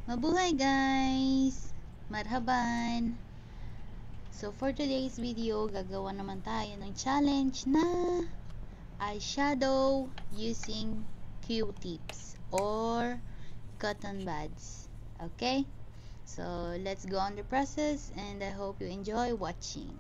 Mabuhay guys! Marhaban! So for today's video, gagawa naman tayo ng challenge na eyeshadow using Q-tips or cotton buds. Okay? So let's go on the process and I hope you enjoy watching.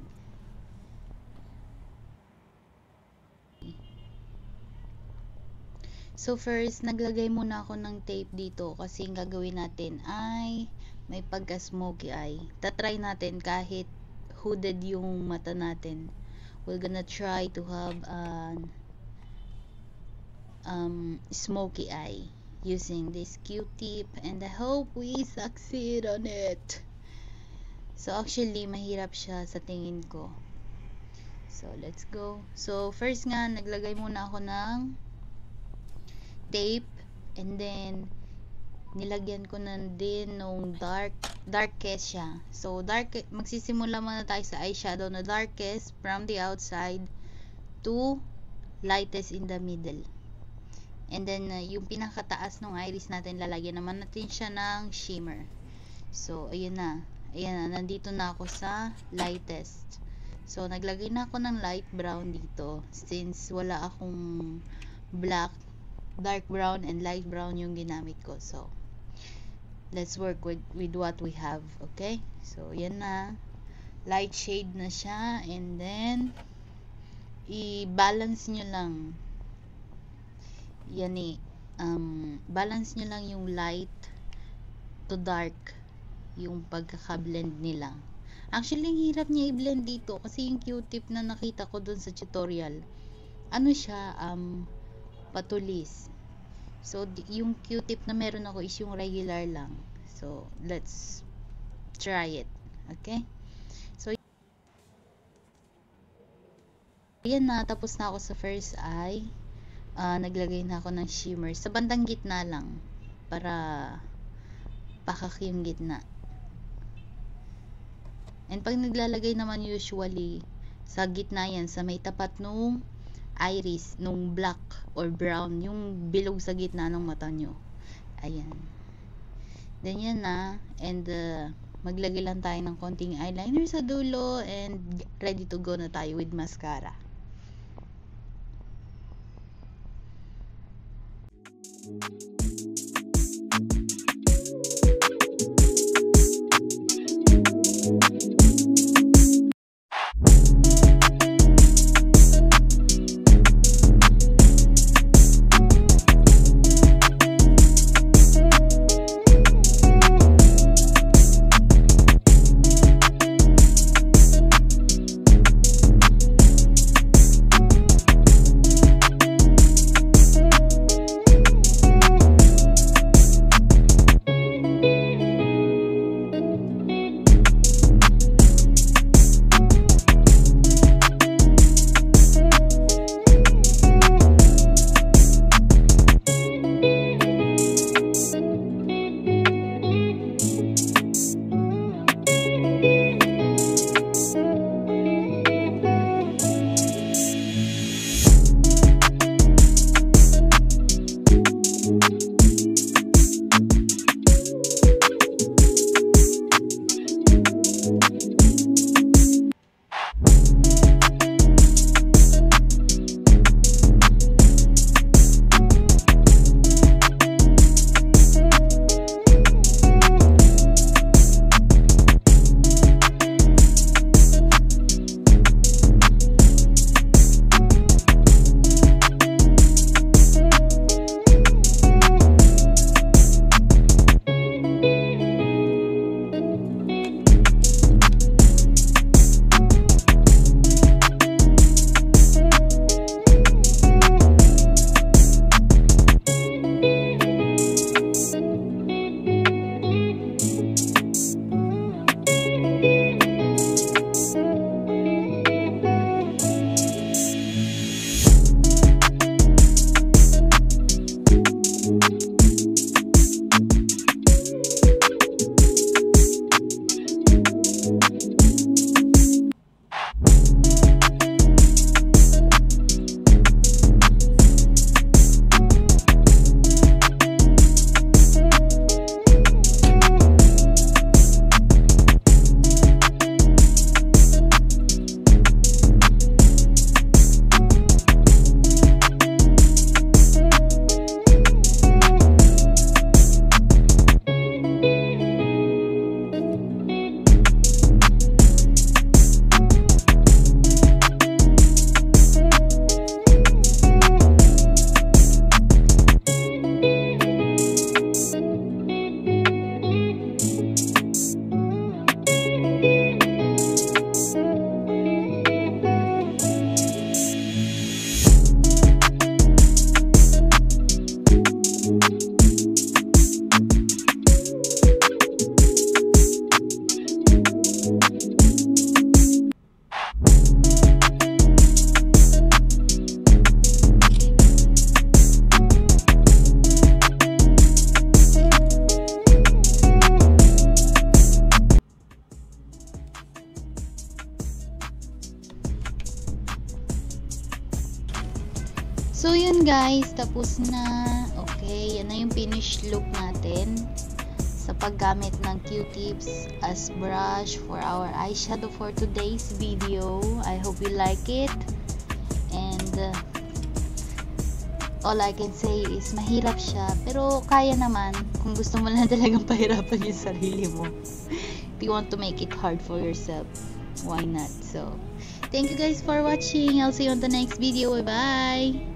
So first, naglagay muna ako ng tape dito kasi ang gagawin natin ay may pagka-smoky eye. Tatry natin kahit hooded yung mata natin. We're gonna try to have smoky eye using this Q-tip and I hope we succeed on it. So actually, mahirap siya sa tingin ko. So let's go. So first nga, naglagay muna ako ng tape and then nilagyan ko na din nung darkest siya. So magsisimula muna tayo sa eyeshadow na darkest from the outside to lightest in the middle. And then yung pinakataas ng iris natin, lalagyan naman natin siya ng shimmer. So ayun na. Ayan na, nandito na ako sa lightest. So naglagay na ako ng light brown dito since wala akong black. Dark brown and light brown yung ginamit ko. So let's work with what we have. Okay, so yan na, light shade na siya and then i-balance nyo lang yan balance nyo lang yung light to dark yung pagkaka-blend nila. Actually ang hirap niya i-blend dito kasi yung Q-tip na nakita ko dun sa tutorial, ano siya, patulis. So yung Q-tip na meron ako is yung regular lang. So let's try it. Okay, so yan na, tapos na ako sa first eye. Naglagay na ako ng shimmer sa bandang gitna lang para pakak yung gitna. And pag naglalagay naman usually sa gitna yan, sa may tapat nung iris, nung black or brown, yung bilog sa gitna ng mata nyo. Ayan. Then yan na. And maglagay lang tayo ng konting eyeliner sa dulo and ready to go na tayo with mascara. So yun guys, tapos na. Okay, yan na yung finished look natin sa paggamit ng Q-tips as brush for our eyeshadow for today's video. I hope you like it. And all I can say is mahirap siya, pero kaya naman kung gusto mo lang talagang pahirapan yung sarili mo. If you want to make it hard for yourself, why not? So thank you guys for watching. I'll see you on the next video. Bye bye.